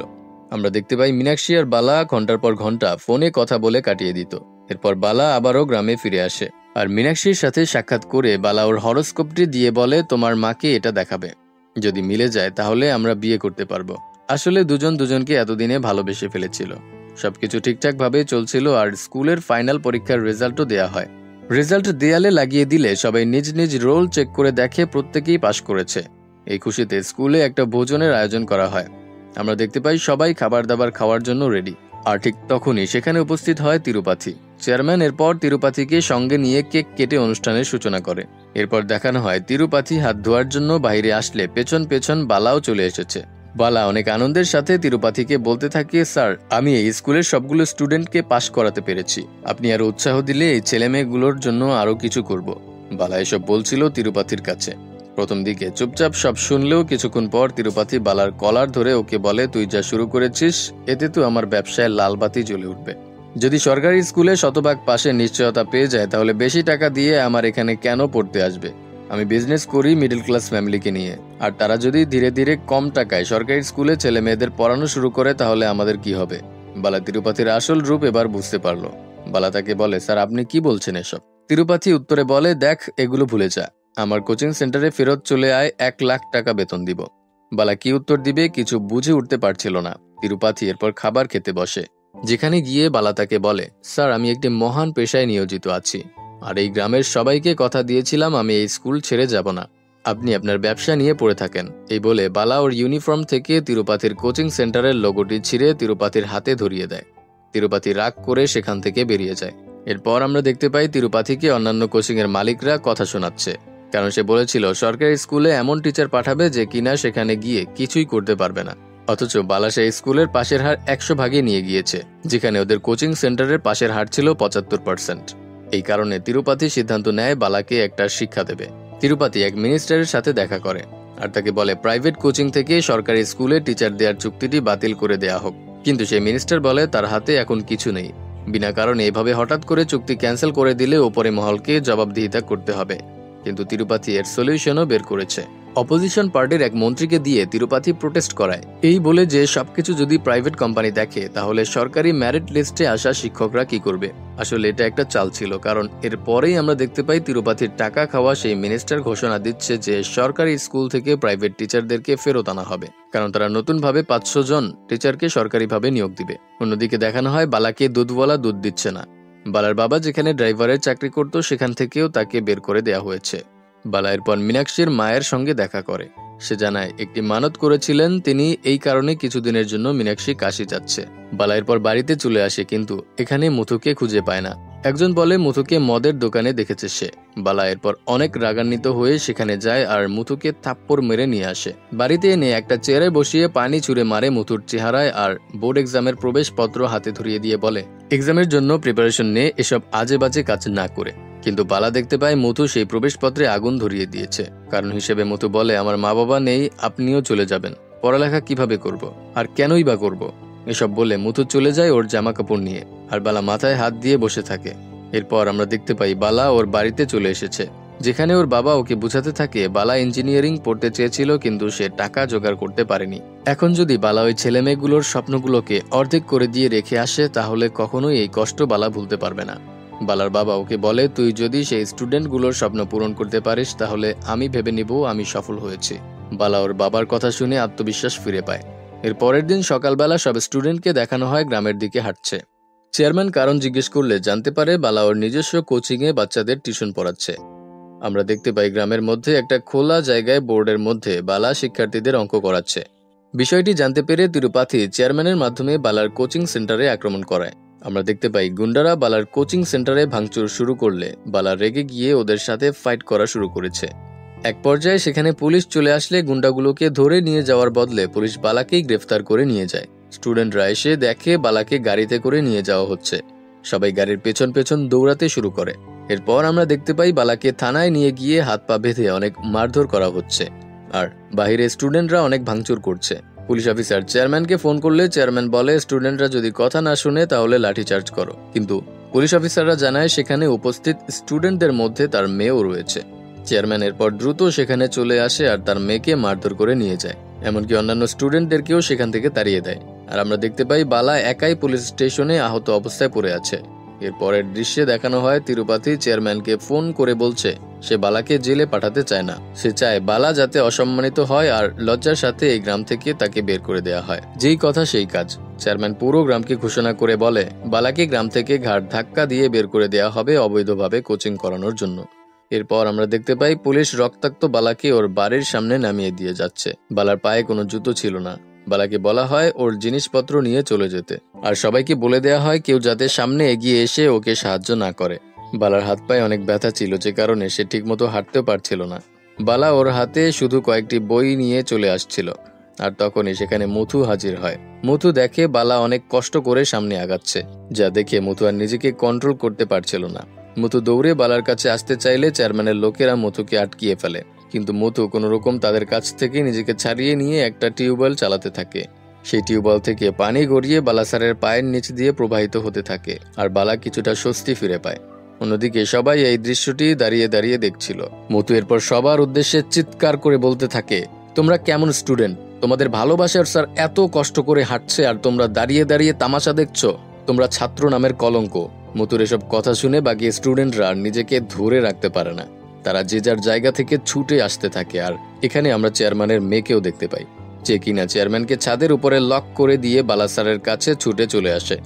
আমরা দেখতে পাই মীনাক্ষী আর বালা ঘন্টার পর ঘন্টা ফোনে কথা বলে কাটিয়ে দিত। এরপর বালা আবারও গ্রামে ফিরে আসে আর মীনাক্ষীর সাথে সাক্ষাৎ করে বালা ওর হরোস্কোপটি দিয়ে বলে তোমার মাকে এটা দেখাবে, যদি মিলে যায় তাহলে আমরা বিয়ে করতে পারবো। আসলে দুজন দুজনকে এতদিনে ভালোবেসে ফেলেছিল। সবকিছু ঠিকঠাক ভাবে চলছিল আর স্কুলের ফাইনাল পরীক্ষার রেজাল্টও দেয়া হয়। রেজাল্ট দেয়ালে লাগিয়ে দিলে সবাই নিজ নিজ রোল চেক করে দেখে প্রত্যেকেই পাশ করেছে। এই খুশিতে স্কুলে একটা ভোজনের আয়োজন করা হয়। আমরা দেখতে পাই সবাই খাবার দাবার খাওয়ার জন্য রেডি। আর ঠিক তখনই সেখানে উপস্থিত হয় তিরুপাথি। চেয়ারম্যান এরপর তিরুপাথিকে সঙ্গে নিয়ে কেক কেটে অনুষ্ঠানের সূচনা করে। এরপর দেখানো হয় তিরুপাথি হাত ধোয়ার জন্য বাইরে আসলে পেছন পেছন বালাও চলে এসেছে। বালা অনেক আনন্দের সাথে তিরুপাথিকে বলতে থাকে, স্যার আমি এই স্কুলের সবগুলো স্টুডেন্টকে পাশ করাতে পেরেছি, আপনি আরো উৎসাহ দিলে এই ছেলে মেয়েগুলোর জন্য আরো কিছু করব। বালা এসব বলছিল তিরুপাথির কাছে। প্রথম দিকে চুপচাপ সব শুনলেও কিছুক্ষণ পর তিরুপাথি বালার কলার ধরে ওকে বলে, তুই যা শুরু করেছিস এতে তো আমার ব্যবসায় লাল বাতি জ্বলে উঠবে। যদি সরকারি স্কুলে শতভাগ পাশে নিশ্চয়তা পেয়ে যায় তাহলে বেশি টাকা দিয়ে আমার এখানে কেন পড়তে আসবে? আমি বিজনেস করি মিডল ক্লাস ফ্যামিলিকে নিয়ে, আর তারা যদি ধীরে ধীরে কম টাকায় সরকারি স্কুলে ছেলে মেয়েদের পড়ানো শুরু করে তাহলে আমাদের কি হবে? বালা তিরুপাথির আসল রূপ এবার বুঝতে পারলো। বালা তাকে বলে, স্যার আপনি কি বলছেন এসব? তিরুপাথি উত্তরে বলে, দেখ এগুলো ভুলে যা, আমার কোচিং সেন্টারে ফেরত চলে আয়, 1 লাখ টাকা বেতন দিব। বালা কি উত্তর দিবে কিছু বুঝে উঠতে পারছিল না। তিরুপাথি এরপর খাবার খেতে বসে, যেখানে গিয়ে বালা তাকে বলে, স্যার আমি একটি মহান পেশায় নিয়োজিত আছি আর এই গ্রামের সবাইকে কথা দিয়েছিলাম আমি এই স্কুল ছেড়ে যাব না, আপনি আপনার ব্যবসা নিয়ে পড়ে থাকেন। এই বলে বালা ওর ইউনিফর্ম থেকে তিরুপাথির কোচিং সেন্টারের লোগোটি ছিঁড়ে তিরুপাথির হাতে ধরিয়ে দেয়। তিরুপাথি রাগ করে সেখান থেকে বেরিয়ে যায়। এরপর আমরা দেখতে পাই তিরুপাথিকে অন্যান্য কোচিং এর মালিকরা কথা শোনাচ্ছে, কারণ সে বলেছিল সরকারি স্কুলে এমন টিচার পাঠাবে যে কিনা সেখানে গিয়ে কিছুই করতে পারবে না। অথচ বালা সেই স্কুলের পাশের হার 100 ভাগে নিয়ে গিয়েছে, যেখানে ওদের কোচিং সেন্টারের পাশের হার ছিল 75%। এই কারণে তিরুপাথি সিদ্ধান্ত নেয় বালাকে একটা শিক্ষা দেবে। তিরুপাথি এক মিনিস্টারের সাথে দেখা করে আর তাকে বলে প্রাইভেট কোচিং থেকে সরকারি স্কুলে টিচার দেওয়ার চুক্তিটি বাতিল করে দেয়া হোক। কিন্তু সেই মিনিস্টার বলে তার হাতে এখন কিছু নেই, বিনা কারণে এভাবে হঠাৎ করে চুক্তি ক্যান্সেল করে দিলে ওপরে মহলকে জবাবদিহিতা করতে হবে। কিন্তু তিরুপাথি এর সলিউশনও বের করেছে। অপোজিশন পার্টির এক মন্ত্রীকে দিয়ে তিরুপাথি প্রোটেস্ট করায়, এই বলে যে সবকিছু যদি প্রাইভেট কোম্পানি দেখে তাহলে সরকারি মেরিট লিস্টে আসা শিক্ষকরা কি করবে। আসলে এটা একটা চাল ছিল, কারণ এর পরেই আমরা দেখতে পাই তিরুপাথির টাকা খাওয়া সেই মিনিস্টার ঘোষণা দিচ্ছে যে সরকারি স্কুল থেকে প্রাইভেট টিচারদেরকে ফেরত আনা হবে, কারণ তারা নতুনভাবে 500 জন টিচারকে সরকারিভাবে নিয়োগ দিবে। অন্যদিকে দেখানো হয় বালাকে দুধওয়ালা দুধ দিচ্ছে না। বালার বাবা যেখানে ড্রাইভারের চাকরি করত সেখান থেকেও তাকে বের করে দেয়া হয়েছে। বালা এরপর মীনাক্ষীর মায়ের সঙ্গে দেখা করে। সে জানায় একটি মানত করেছিলেন তিনি, এই কারণে কিছুদিনের জন্য মীনাক্ষী কাশি যাচ্ছে। বালা এরপর বাড়িতে চলে আসে, কিন্তু এখানে মুথুকে খুঁজে পায় না। একজন বলে মুথুকে মদের দোকানে দেখেছে সে। বালা এরপর অনেক রাগান্বিত হয়ে সেখানে যায় আর মুথুকে থাপ্পড় মেরে নিয়ে আসে। বাড়িতে এনে একটা চেয়ারে বসিয়ে পানি ছুঁড়ে মারে মুথুর চেহারায় আর বোর্ড এক্সামের প্রবেশপত্র হাতে ধরিয়ে দিয়ে বলে এক্সামের জন্য প্রিপারেশন নে, এসব আজে বাজে কাজ না করে। কিন্তু বালা দেখতে পায় মুথু সেই প্রবেশপত্রে আগুন ধরিয়ে দিয়েছে। কারণ হিসেবে মুথু বলে আমার মা বাবা নেই, আপনিও চলে যাবেন, পড়ালেখা কিভাবে করব আর কেনই বা করব। এসব বলে মুথু চলে যায় ওর জামা কাপড় নিয়ে, আর বালা মাথায় হাত দিয়ে বসে থাকে। এরপর আমরা দেখতে পাই বালা ওর বাড়িতে চলে এসেছে, যেখানে ওর বাবা ওকে বুঝাতে থাকে বালা ইঞ্জিনিয়ারিং পড়তে চেয়েছিল কিন্তু সে টাকা জোগাড় করতে পারেনি। এখন যদি বালা ওই ছেলে মেয়েগুলোর স্বপ্নগুলোকে অর্ধেক করে দিয়ে রেখে আসে তাহলে কখনোই এই কষ্ট বালা ভুলতে পারবে না। বালার বাবা ওকে বলে তুই যদি সেই স্টুডেন্টগুলোর স্বপ্ন পূরণ করতে পারিস তাহলে আমি ভেবে নিব আমি সফল হয়েছি। বালা ওর বাবার কথা শুনে আত্মবিশ্বাস ফিরে পায়। এর পরের দিন সকালবেলা সব স্টুডেন্টকে দেখানো হয় গ্রামের দিকে হাঁটছে। চেয়ারম্যান কারণ জিজ্ঞেস করলে জানতে পারে বালা ওর নিজস্ব কোচিংয়ে বাচ্চাদের টিউশন পড়াচ্ছে। আমরা দেখতে পাই গ্রামের মধ্যে একটা খোলা জায়গায় বোর্ডের মধ্যে বালা শিক্ষার্থীদের অঙ্ক করাচ্ছে। বিষয়টি জানতে পেরে তিরুপাথি চেয়ারম্যানের মাধ্যমে বালার কোচিং সেন্টারে আক্রমণ করায়। আমরা দেখতে পাই গুন্ডারা বালার কোচিং সেন্টারে ভাঙচুর শুরু করলে বালা রেগে গিয়ে ওদের সাথে ফাইট করা শুরু করেছে। এক পর্যায়ে সেখানে পুলিশ চলে আসলে গুন্ডাগুলোকে ধরে নিয়ে যাওয়ার বদলে পুলিশ বালাকেই গ্রেফতার করে নিয়ে যায়। স্টুডেন্টরা এসে দেখে বালাকে গাড়িতে করে নিয়ে যাওয়া হচ্ছে। সবাই গাড়ির পেছন পেছন দৌড়াতে শুরু করে। এরপর আমরা দেখতে পাই বালাকে থানায় নিয়ে গিয়ে হাত পা বেঁধে অনেক মারধর করা হচ্ছে, আর বাহিরে স্টুডেন্টরা অনেক ভাঙচুর করছে। পুলিশ অফিসার চেয়ারম্যানকে ফোন করলে চেয়ারম্যান বলে স্টুডেন্টরা যদি কথা না শুনে তাহলে লাঠিচার্জ করো, কিন্তু পুলিশ অফিসাররা জানায় সেখানে উপস্থিত স্টুডেন্টদের মধ্যে তার মেয়েও রয়েছে। চেয়ারম্যান এরপর দ্রুত সেখানে চলে আসে আর তার মেয়েকে মারধর করে নিয়ে যায়, এমনকি অন্যান্য স্টুডেন্টদেরকেও সেখান থেকে তাড়িয়ে দেয়। আর আমরা দেখতে পাই বালা একাই পুলিশ স্টেশনে আহত অবস্থায় পড়ে আছে। এর পরের দৃশ্যে দেখানো হয় তিরুপতি চেয়ারম্যানকে ফোন করে বলছে সে বালাকে জেলে পাঠাতে চায় না, সে চায় বালা যাতে অসম্মানিত হয় আর লজ্জার সাথে এই গ্রাম থেকে তাকে বের করে দেওয়া হয়। যেই কথা সেই কাজ, চেয়ারম্যান পুরো গ্রামকে ঘোষণা করে বলে বালাকে গ্রাম থেকে ঘাট ধাক্কা দিয়ে বের করে দেওয়া হবে অবৈধভাবে কোচিং করানোর জন্য। এরপর আমরা দেখতে পাই পুলিশ রক্তাক্ত বালাকে ওর বাড়ির সামনে নামিয়ে দিয়ে যাচ্ছে। বালার পায়ে কোনো জুতো ছিল না। বালাকে বলা হয় ওর জিনিসপত্র নিয়ে চলে যেতে, আর সবাইকে বলে দেয়া হয় কেউ যাতে সামনে এগিয়ে এসে ওকে সাহায্য না করে। বালার হাত পায়ে অনেক ব্যথা ছিল, যে কারণে সে ঠিকমতো হাঁটতেও পারছিল না। বালা ওর হাতে শুধু কয়েকটি বই নিয়ে চলে আসছিল, আর তখনই সেখানে মুথু হাজির হয়। মুথু দেখে বালা অনেক কষ্ট করে সামনে আগাচ্ছে, যা দেখে মুথু আর নিজেকে কন্ট্রোল করতে পারছিল না। মুথু দৌড়ে বালার কাছে আসতে চাইলে চেয়ারম্যানের লোকেরা মুথুকে আটকিয়ে ফেলে, কিন্তু মুথু কোনো রকম তাদের কাছ থেকে নিজেকে ছাড়িয়ে নিয়ে একটা টিউবওয়েল চালাতে থাকে। সেই টিউবওয়েল থেকে পানি গড়িয়ে বালা স্যারের পায়ের নিচ দিয়ে প্রবাহিত হতে থাকে, আর বালা কিছুটা স্বস্তি ফিরে পায়। অন্যদিকে সবাই এই দৃশ্যটি দাঁড়িয়ে দাঁড়িয়ে দেখছিল। মুথু এরপর সবার উদ্দেশ্যে চিৎকার করে বলতে থাকে, তোমরা কেমন স্টুডেন্ট? তোমাদের ভালোবাসার স্যার এত কষ্ট করে হাঁটছে আর তোমরা দাঁড়িয়ে দাঁড়িয়ে তামাশা দেখছো? তোমরা ছাত্র নামের কলঙ্ক। মুথুর এসব কথা শুনে বাকি স্টুডেন্টরা নিজেকে ধরে রাখতে পারে না, তারা যে যার জায়গা থেকে ছুটে আসতে থাকে। আর এখানে আমরা চেয়ারম্যানের মেয়েকেও দেখতে পাই, যে কিনা চেয়ারম্যানকে ছাদের উপরে লক করে দিয়ে বালা স্যারের কাছে ছুটে চলে আসে।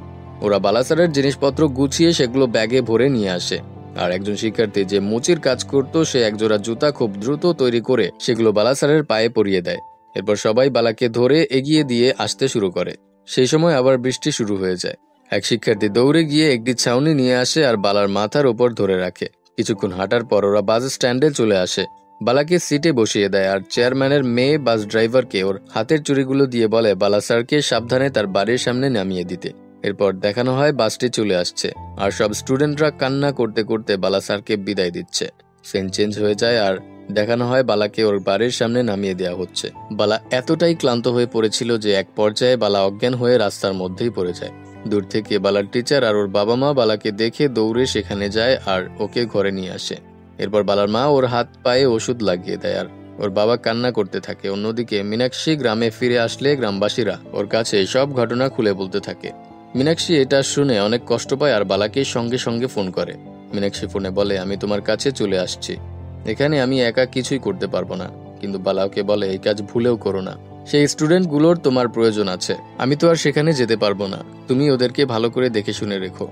ওরা বালা স্যারের জিনিসপত্র গুছিয়ে সেগুলো ব্যাগে ভরে নিয়ে আসে। আর একজন শিক্ষার্থী যে মুচির কাজ করতো সে একজোড়া জুতা খুব দ্রুত তৈরি করে সেগুলো বালা স্যারের পায়ে পরিয়ে দেয়। এরপর সবাই বালাকে ধরে এগিয়ে দিয়ে আসতে শুরু করে। সেই সময় আবার বৃষ্টি শুরু হয়ে যায়। এক শিক্ষার্থী দৌড়ে গিয়ে একটি ছাউনি নিয়ে আসে আর বালার মাথার ওপর ধরে রাখে। কিছুক্ষণ হাঁটার পর ওরা বাস স্ট্যান্ডে চলে আসে। বালাকে সিটে বসিয়ে দেয় আর চেয়ারম্যানের মেয়ে বাস ড্রাইভারকে ওর হাতের চুড়িগুলো দিয়ে বলে বালা স্যারকে সাবধানে তার বাড়ির সামনে নামিয়ে দিতে। এরপর দেখানো হয় বাসটি চলে আসছে আর সব স্টুডেন্টরা কান্না করতে করতে বালা স্যারকে বিদায় দিচ্ছে। সিন চেঞ্জ হয়ে যায় আর দেখানো হয় বালাকে ওর বাড়ির সামনে নামিয়ে দেওয়া হচ্ছে। বালা এতটাই ক্লান্ত হয়ে পড়েছিল যে এক পর্যায়ে বালা অজ্ঞান হয়ে রাস্তার মধ্যেই পড়ে যায়। দূর থেকে বালার টিচার আর ওর বাবা মা বালাকে দেখে দৌড়ে সেখানে যায় আর ওকে ঘরে নিয়ে আসে। এরপর বালার মা ওর হাত পায়ে ওষুধ লাগিয়ে দেয় আর ওর বাবা কান্না করতে থাকে। অন্যদিকে মীনাক্ষী গ্রামে ফিরে আসলে গ্রামবাসীরা ওর কাছে সব ঘটনা খুলে বলতে থাকে। মীনাক্ষী এটা শুনে অনেক কষ্ট পায় আর বালাকে সঙ্গে সঙ্গে ফোন করে। মীনাক্ষী ফোনে বলে আমি তোমার কাছে চলে আসছি, এখানে আমি একা কিছুই করতে পারবো না। কিন্তু বালাকে বলে এই কাজ ভুলেও করো না, সেই স্টুডেন্টগুলোর তোমার প্রয়োজন আছে, আমি তো আর সেখানে যেতে পারবো না, তুমি ওদেরকে ভালো করে দেখে শুনে রেখো।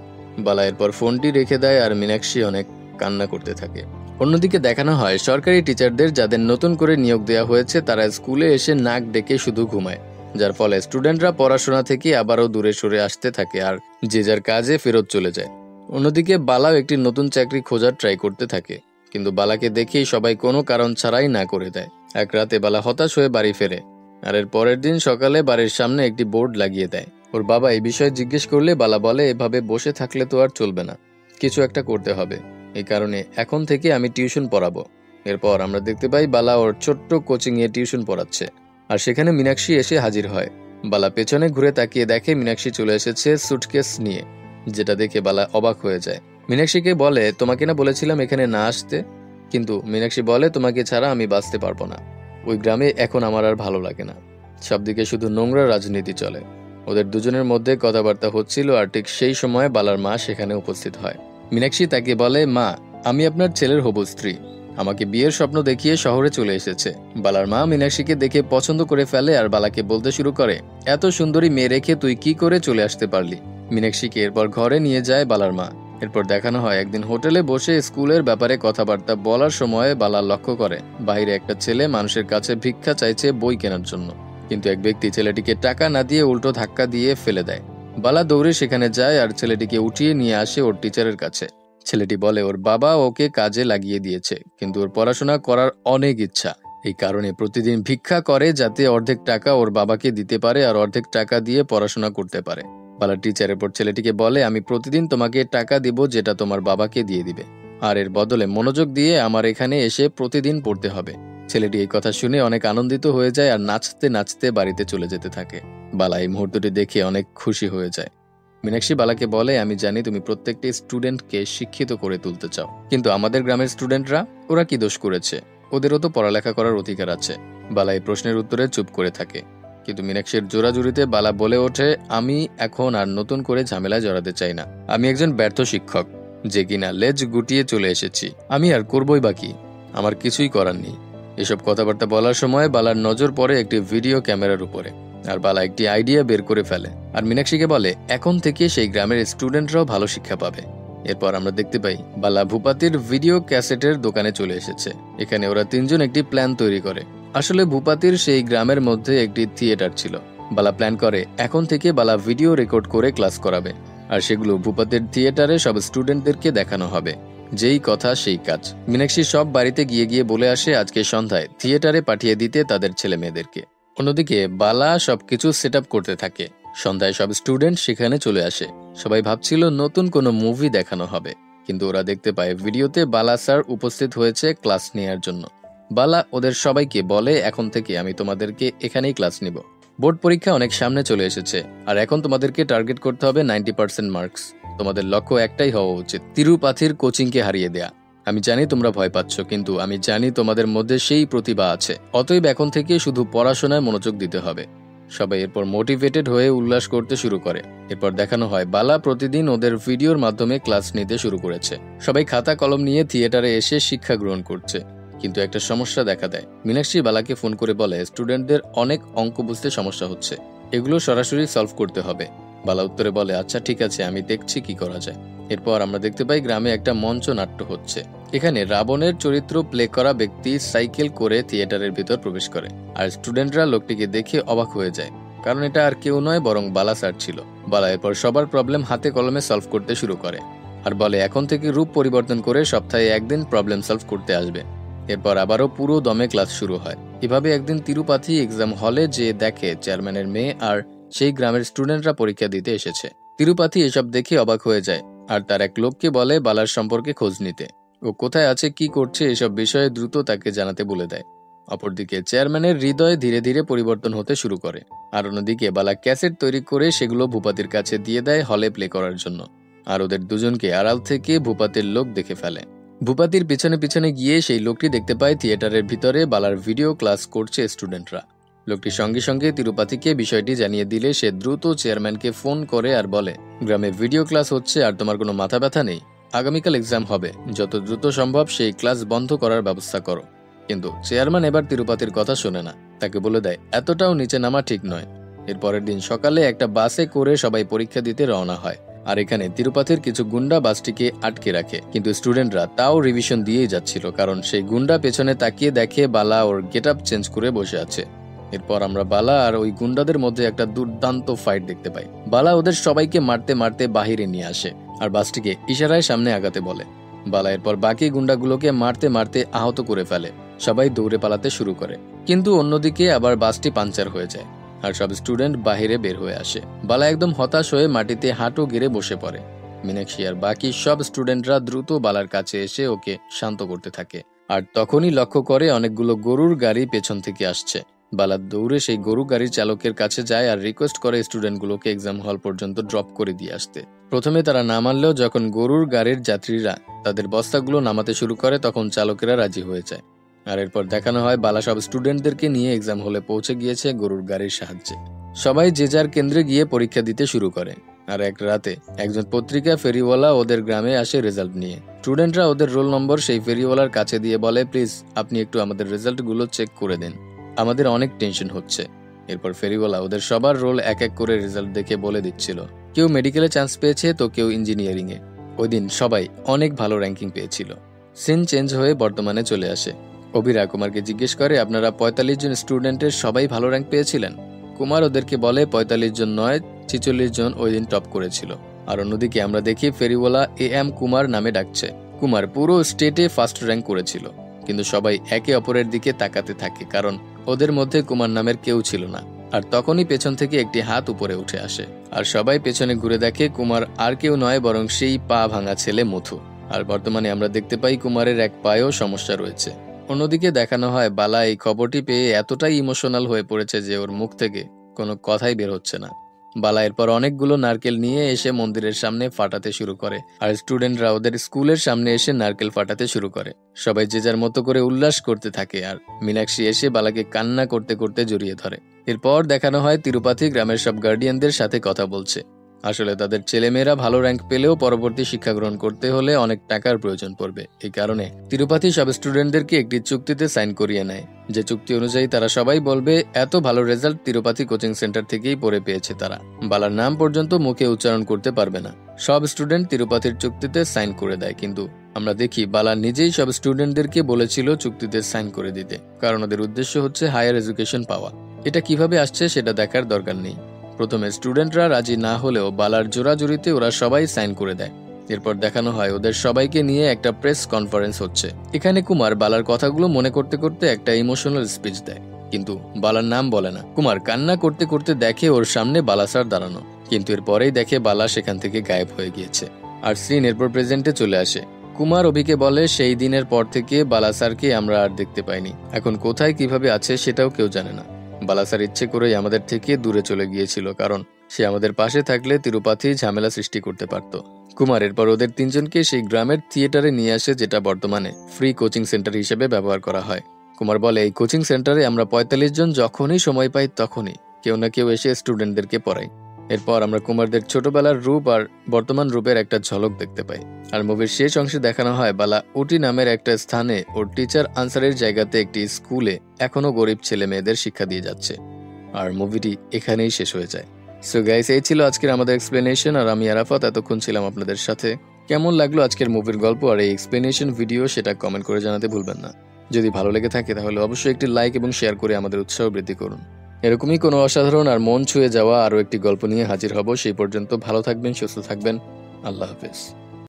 বালা এরপর ফোনটি রেখে দেয় আর মীনাক্ষী অনেক কান্না করতে থাকে। অন্যদিকে দেখানো হয় সরকারি টিচারদের যাদের নতুন করে নিয়োগ দেওয়া হয়েছে তারা স্কুলে এসে নাক ডেকে শুধু ঘুমায়, যার ফলে স্টুডেন্টরা পড়াশোনা থেকে আবারও দূরে সরে আসতে থাকে আর যে যার কাজে ফেরত চলে যায়। অন্যদিকে বালাও একটি নতুন চাকরি খোঁজার ট্রাই করতে থাকে, কিন্তু বালাকে দেখেই সবাই কোনো কারণ ছাড়াই না করে দেয়। এক রাতে বালা হতাশ হয়ে বাড়ি ফেরে আর এর পরের দিন সকালে বাড়ির সামনে একটি বোর্ড লাগিয়ে দেয়। ওর বাবা এই বিষয়ে জিজ্ঞেস করলে বালা বলে এভাবে বসে থাকলে তো আর চলবে না, কিছু একটা করতে হবে, এই কারণে এখন থেকে আমি টিউশন পড়াবো। এরপর আমরা দেখতে পাই বালা ওর ছোট্ট কোচিং এ টিউশন পড়াচ্ছে আর সেখানে মীনাক্ষী এসে হাজির হয়। বালা পেছনে ঘুরে তাকিয়ে দেখে মীনাক্ষী চলে এসেছে সুটকেস নিয়ে, যেটা দেখে বালা অবাক হয়ে যায়। মীনাক্ষীকে বলে তোমাকে না বলেছিলাম এখানে না আসতে, কিন্তু মীনাক্ষী বলে তোমাকে ছাড়া আমি বাঁচতে পারবো না, ওই গ্রামে এখন আমার আর ভালো লাগে না, সবদিকে শুধু নোংরা রাজনীতি চলে। ওদের দুজনের মধ্যে কথাবার্তা হচ্ছিল আর ঠিক সেই সময় বালার মা সেখানে উপস্থিত হয়। মীনাক্ষী তাকে বলে মা, আমি আপনার ছেলের হবু স্ত্রী, আমাকে বিয়ের স্বপ্ন দেখিয়ে শহরে চলে এসেছে। বালার মা মীনাক্ষীকে দেখে পছন্দ করে ফেলে আর বালাকে বলতে শুরু করে এত সুন্দরী মেয়ে রেখে তুই কি করে চলে আসতে পারলি। মীনাক্ষীকে এরপর ঘরে নিয়ে যায় বালার মা। এরপর দেখানো হয় একদিন হোটেলে বসে স্কুলের ব্যাপারে কথাবার্তা বলার সময় বালা লক্ষ্য করে বাইরে একটা ছেলে মানুষের কাছে ভিক্ষা চাইছে বই কেনার জন্য, কিন্তু এক ব্যক্তি ছেলেটিকে টাকা না দিয়ে উল্টো ধাক্কা দিয়ে ফেলে দেয়। বালা দৌড়ে সেখানে যায় আর ছেলেটিকে উঠিয়ে নিয়ে আসে ওর টিচারের কাছে। ছেলেটি বলে ওর বাবা ওকে কাজে লাগিয়ে দিয়েছে, কিন্তু ওর পড়াশোনা করার অনেক ইচ্ছা, এই কারণে প্রতিদিন ভিক্ষা করে যাতে অর্ধেক টাকা ওর বাবাকে দিতে পারে আর অর্ধেক টাকা দিয়ে পড়াশোনা করতে পারে। বালার টিচারের পর ছেলেটিকে বলে আমি প্রতিদিন তোমাকে টাকা দিব যেটা তোমার বাবাকে দিয়ে দিবে, আর এর বদলে মনোযোগ দিয়ে আমার এখানে এসে প্রতিদিন পড়তে হবে। ছেলেটি এই কথা শুনে অনেক আনন্দিত হয়ে যায় আর নাচতে নাচতে বাড়িতে চলে যেতে থাকে। বালা এই মুহূর্তটি দেখে অনেক খুশি হয়ে যায়। মীনাক্ষী বালাকে বলে, আমি জানি তুমি প্রত্যেকটি স্টুডেন্টকে শিক্ষিত করে তুলতে চাও, কিন্তু আমাদের গ্রামের স্টুডেন্টরা ওরা কি দোষ করেছে? ওদেরও তো পড়ালেখা করার অধিকার আছে। বালা এই প্রশ্নের উত্তরে চুপ করে থাকে, কিন্তু মীনাক্ষীর জোরাজুরিতে বালা বলে ওঠে, আমি এখন আর নতুন করে ঝামেলায় জড়াতে চাই না। আমি একজন ব্যর্থ শিক্ষক যে কিনা লেজ গুটিয়ে চলে এসেছি। আমি আর করবই বাকি, আমার কিছুই করার নেই। এসব কথাবার্তা বলার সময় বালার নজর পড়ে একটি ভিডিও ক্যামেরার উপরে, আর বালা একটি আইডিয়া বের করে ফেলে আর মীনাক্ষীকে বলে এখন থেকে সেই গ্রামের স্টুডেন্টরাও ভালো শিক্ষা পাবে। এরপর আমরা দেখতে পাই বালা ভূপাতির ভিডিও ক্যাসেটের দোকানে চলে এসেছে। এখানে ওরা তিনজন একটি প্ল্যান তৈরি করে। আসলে ভূপাতির সেই গ্রামের মধ্যে একটি থিয়েটার ছিল। বালা প্ল্যান করে এখন থেকে বালা ভিডিও রেকর্ড করে ক্লাস করাবে, আর সেগুলো ভূপাতির থিয়েটারে সব স্টুডেন্টদেরকে দেখানো হবে। যেই কথা সেই কাজ। মীনাক্ষী সব বাড়িতে গিয়ে গিয়ে বলে আসে আজকে সন্ধ্যায় থিয়েটারে পাঠিয়ে দিতে তাদের ছেলে মেয়েদেরকে। অন্যদিকে বালা সবকিছু সেট আপ করতে থাকে। সন্ধ্যায় সব স্টুডেন্ট সেখানে চলে আসে। সবাই ভাবছিল নতুন কোনো মুভি দেখানো হবে, কিন্তু ওরা দেখতে পায় ভিডিওতে বালা স্যার উপস্থিত হয়েছে ক্লাস নেওয়ার জন্য। বালা ওদের সবাইকে বলে এখন থেকে আমি তোমাদেরকে এখানেই ক্লাস নিব। বোর্ড পরীক্ষা অনেক সামনে চলে এসেছে, আর এখন তোমাদেরকে টার্গেট করতে হবে 90% মার্কস। তোমাদের লক্ষ্য একটাই হওয়া উচিত, তিরুপাথির কোচিংকে হারিয়ে দেয়া। আমি জানি তোমরা ভয় পাচ্ছ, কিন্তু আমি জানি তোমাদের মধ্যে সেই প্রতিভা আছে। অতএব এখন থেকে শুধু পড়াশোনায় মনোযোগ দিতে হবে। সবাই এরপর মোটিভেটেড হয়ে উল্লাস করতে শুরু করে। এরপর দেখানো হয় বালা প্রতিদিন ওদের ভিডিওর মাধ্যমে ক্লাস নিতে শুরু করেছে। সবাই খাতা কলম নিয়ে থিয়েটারে এসে শিক্ষা গ্রহণ করছে। কিন্তু একটা সমস্যা দেখা দেয়। মীনাক্ষী বালাকে ফোন করে বলে স্টুডেন্টদের অনেক অঙ্ক বুঝতে সমস্যা হচ্ছে, এগুলো সরাসরি সলভ করতে হবে। বালা উত্তরে বলে আচ্ছা ঠিক আছে, আমি দেখছি কি করা যায়। এরপর আমরা দেখতে পাই গ্রামে একটা মঞ্চ নাট্য হচ্ছে। এখানে রাবণের চরিত্র প্লে করা ব্যক্তি সাইকেল করে থিয়েটারের ভিতর প্রবেশ করে, আর স্টুডেন্টরা লোকটিকে দেখে অবাক হয়ে যায়, কারণ এটা আর কেউ নয় বরং বালা স্যার ছিল। বালা এরপর সবার প্রবলেম হাতে কলমে সলভ করতে শুরু করে, আর বলে এখন থেকে রূপ পরিবর্তন করে সপ্তাহে একদিন প্রবলেম সলভ করতে আসবে। এরপর আবারও পুরো দমে ক্লাস শুরু হয়। এভাবে একদিন তিরুপাথি এক্সাম হলে যে দেখে চেয়ারম্যানের মেয়ে আর সেই গ্রামের স্টুডেন্টরা পরীক্ষা দিতে এসেছে। তিরুপাথি এসব দেখে অবাক হয়ে যায়, আর তার এক লোককে বলে বালার সম্পর্কে খোঁজ নিতে। ও কোথায় আছে, কি করছে এসব বিষয়ে দ্রুত তাকে জানাতে বলে দেয়। অপরদিকে চেয়ারম্যানের হৃদয় ধীরে ধীরে পরিবর্তন হতে শুরু করে, আর অন্যদিকে বালা ক্যাসেট তৈরি করে সেগুলো ভূপাতির কাছে দিয়ে দেয় হলে প্লে করার জন্য। আর ওদের দুজনকে আড়াল থেকে ভূপাতির লোক দেখে ফেলে। ভূপাতির পিছনে পিছনে গিয়ে সেই লোকটি দেখতে পায় থিয়েটারের ভিতরে বালার ভিডিও ক্লাস করছে স্টুডেন্টরা। লোকটি সঙ্গে সঙ্গে তিরুপাতিকে বিষয়টি জানিয়ে দিলে সে দ্রুত চেয়ারম্যানকে ফোন করে আর বলে গ্রামে ভিডিও ক্লাস হচ্ছে আর তোমার কোনো মাথা ব্যথা নেই। আগামীকাল এক্সাম হবে, যত দ্রুত সম্ভব সেই ক্লাস বন্ধ করার ব্যবস্থা করো। কিন্তু চেয়ারম্যান এবার তিরুপাতির কথা শোনে না, তাকে বলে দেয় এতটাও নিচে নামা ঠিক নয়। এর পরের দিন সকালে একটা বাসে করে সবাই পরীক্ষা দিতে রওনা হয়, আর এখানে তিরুপাতির কিছু গুন্ডা বাসটিকে আটকে রাখে। কিন্তু স্টুডেন্টরা তাও রিভিশন দিয়েই যাচ্ছিল, কারণ সেই গুন্ডা পেছনে তাকিয়ে দেখে বালা ওর গেট আপ চেঞ্জ করে বসে আছে। এরপর আমরা বালা আর ওই গুন্ডাদের মধ্যে একটা দুর্দান্ত ফাইট দেখতে পাই। বালা ওদের সবাইকে মারতে মারতে বাহিরে নিয়ে আসে আর বাসটিকে ইশারায় সামনে আগাতে বলে। বালা এরপর বাকি গুন্ডাগুলোকে মারতে মারতে আহত করে ফেলে। সবাই দৌড়ে পালাতে শুরু করে, কিন্তু অন্যদিকে আবার বাসটি পাঞ্চার হয়ে যায় আর সব স্টুডেন্ট বাহিরে বের হয়ে আসে। বালা একদম হতাশ হয়ে মাটিতে হাঁটু গেড়ে বসে পড়ে। মীনাক্ষী আর বাকি সব স্টুডেন্টরা দ্রুত বালার কাছে এসে ওকে শান্ত করতে থাকে, আর তখনই লক্ষ্য করে অনেকগুলো গরুর গাড়ি পেছন থেকে আসছে। বালা দৌড়ে সেই গরু গাড়ির চালকের কাছে যায় আর রিকোয়েস্ট করে স্টুডেন্টগুলোকে এক্সাম হল পর্যন্ত ড্রপ করে দিয়ে আসতে। প্রথমে তারা না মানলেও যখন গরুর গাড়ির যাত্রীরা তাদের বস্তাগুলো নামাতে শুরু করে তখন চালকেরা রাজি হয়ে যায়। আর এরপর দেখানো হয় বালা সব স্টুডেন্টদেরকে নিয়ে এক্সাম হলে পৌঁছে গিয়েছে গরুর গাড়ির সাহায্যে। সবাই যে যার কেন্দ্রে গিয়ে পরীক্ষা দিতে শুরু করে। আর এক রাতে একজন পত্রিকা ফেরিওয়ালা ওদের গ্রামে আসে রেজাল্ট নিয়ে। স্টুডেন্টরা ওদের রোল নম্বর সেই ফেরিওয়ালার কাছে দিয়ে বলে প্লিজ আপনি একটু আমাদের রেজাল্টগুলো চেক করে দেন, আমাদের অনেক টেনশন হচ্ছে। এরপর ফেরিওয়ালা ওদের সবার রোল এক এক করে রেজাল্ট দেখে বলে দিচ্ছিল, কেউ মেডিকেলে চান্স পেয়েছে তো কেউ ইঞ্জিনিয়ারিং এ। ওই দিন সবাই অনেক ভালো র্যাঙ্কিং পেয়েছিল। সিন চেঞ্জ হয়ে বর্তমানে চলে আসে। অভিরা কুমারকে জিজ্ঞেস করে আপনারা ৪৫ জন স্টুডেন্টের সবাই ভালো র্যাঙ্ক পেয়েছিলেন? কুমার ওদেরকে বলে ৪৫ জন নয়, ৪৬ জন ওই দিন টপ করেছিল। আর অন্যদিকে আমরা দেখি ফেরিওয়ালা AM কুমার নামে ডাকছে। কুমার পুরো স্টেটে ফার্স্ট র্যাঙ্ক করেছিল, কিন্তু সবাই একে অপরের দিকে তাকাতে থাকে, কারণ ওদের মধ্যে কুমার নামের কেউ ছিল না। আর তখনই পেছন থেকে একটি হাত উপরে উঠে আসে, আর সবাই পেছনে ঘুরে দেখে কুমার আর কেউ নয় বরং সেই পা ভাঙা ছেলে মথু। আর বর্তমানে আমরা দেখতে পাই কুমারের এক পায়েও সমস্যা রয়েছে। অন্যদিকে দেখানো হয় বালা এই খবরটি পেয়ে এতটাই ইমোশনাল হয়ে পড়েছে যে ওর মুখ থেকে কোনো কথাই বের হচ্ছে না। বালা এরপর অনেকগুলো নারকেল নিয়ে এসে মন্দিরের সামনে ফাটাতে শুরু করে, আর স্টুডেন্টরা ওদের স্কুলের সামনে এসে নারকেল ফাটাতে শুরু করে। সবাই যে যার মতো করে উল্লাস করতে থাকে, আর মীনাক্ষী এসে বালাকে কান্না করতে করতে জড়িয়ে ধরে। এরপর দেখানো হয় তিরুপাতি গ্রামের সব গার্ডিয়ানদের সাথে কথা বলছে। আসলে তাদের ছেলেমেয়েরা ভালো র্যাঙ্ক পেলেও পরবর্তী শিক্ষা গ্রহণ করতে হলে অনেক টাকার প্রয়োজন পড়বে। এই কারণে তিরুপাতি সব স্টুডেন্টদেরকে একটি চুক্তিতে সাইন করিয়ে নেয়, যে চুক্তি অনুযায়ী তারা সবাই বলবে এত ভালো রেজাল্ট তিরুপাতি কোচিং সেন্টার থেকেই পড়ে পেয়েছে তারা। বালার নাম পর্যন্ত মুখে উচ্চারণ করতে পারবে না। সব স্টুডেন্ট তিরুপাতির চুক্তিতে সাইন করে দেয়, কিন্তু আমরা দেখি বালা নিজেই সব স্টুডেন্টদেরকে বলেছিল চুক্তিতে সাইন করে দিতে, কারণ ওদের উদ্দেশ্য হচ্ছে হায়ার এডুকেশন পাওয়া। এটা কিভাবে আসছে সেটা দেখার দরকার নেই। প্রথমে স্টুডেন্টরা রাজি না হলেও বালার জোরাজুরিতে ওরা সবাই সাইন করে দেয়। এরপর দেখানো হয় ওদের সবাইকে নিয়ে একটা প্রেস কনফারেন্স হচ্ছে। এখানে কুমার বালার কথাগুলো মনে করতে করতে একটা ইমোশনাল স্পিচ দেয়, কিন্তু বালার নাম বলে না। কুমার কান্না করতে করতে দেখে ওর সামনে বালা স্যার দাঁড়ানো, কিন্তু এরপরেই দেখে বালা সেখান থেকে গায়েব হয়ে গিয়েছে। আর সিন এরপর প্রেজেন্টে চলে আসে। কুমার অভিকে বলে সেই দিনের পর থেকে বালা স্যারকে আমরা আর দেখতে পাইনি, এখন কোথায় কিভাবে আছে সেটাও কেউ জানে না। বালা স্যার ইচ্ছে করেই আমাদের থেকে দূরে চলে গিয়েছিল, কারণ সে আমাদের পাশে থাকলে তিরুপাতি ঝামেলা সৃষ্টি করতে পারত। কুমার এরপর ওদের তিনজনকে সেই গ্রামের থিয়েটারে নিয়ে আসে, যেটা বর্তমানে ফ্রি কোচিং সেন্টার হিসেবে ব্যবহার করা হয়। কুমার বলে এই কোচিং সেন্টারে আমরা ৪৫ জন যখনই সময় পাই তখনই কেউ না কেউ এসে স্টুডেন্টদেরকে পড়াই। এরপর আমরা কুমারদের ছোটবেলার রূপ আর বর্তমান রূপের একটা ঝলক দেখতে পাই। আর মুভির শেষ অংশে দেখানো হয় বালা উটি নামের একটা স্থানে ওর টিচার আনসারের জায়গাতে একটি স্কুলে এখনো গরিব ছেলে মেয়েদের শিক্ষা দিয়ে যাচ্ছে। আর মুভিটি এখানেই শেষ হয়ে যায়। সো গাইস, এই ছিল আজকের আমাদের এক্সপ্লেনেশন, আর আমি আরাফাত এতক্ষণ ছিলাম আপনাদের সাথে। কেমন লাগলো আজকের মুভির গল্প আর এই এক্সপ্লেনেশন ভিডিও সেটা কমেন্ট করে জানাতে ভুলবেন না। যদি ভালো লেগে থাকে তাহলে অবশ্যই একটি লাইক এবং শেয়ার করে আমাদের উৎসাহ বৃদ্ধি করুন। এরকমই কোনো অসাধারণ আর মন ছুঁয়ে যাওয়া আরও একটি গল্প নিয়ে হাজির হব। সেই পর্যন্ত ভালো থাকবেন, সুস্থ থাকবেন। আল্লাহ হাফেজ।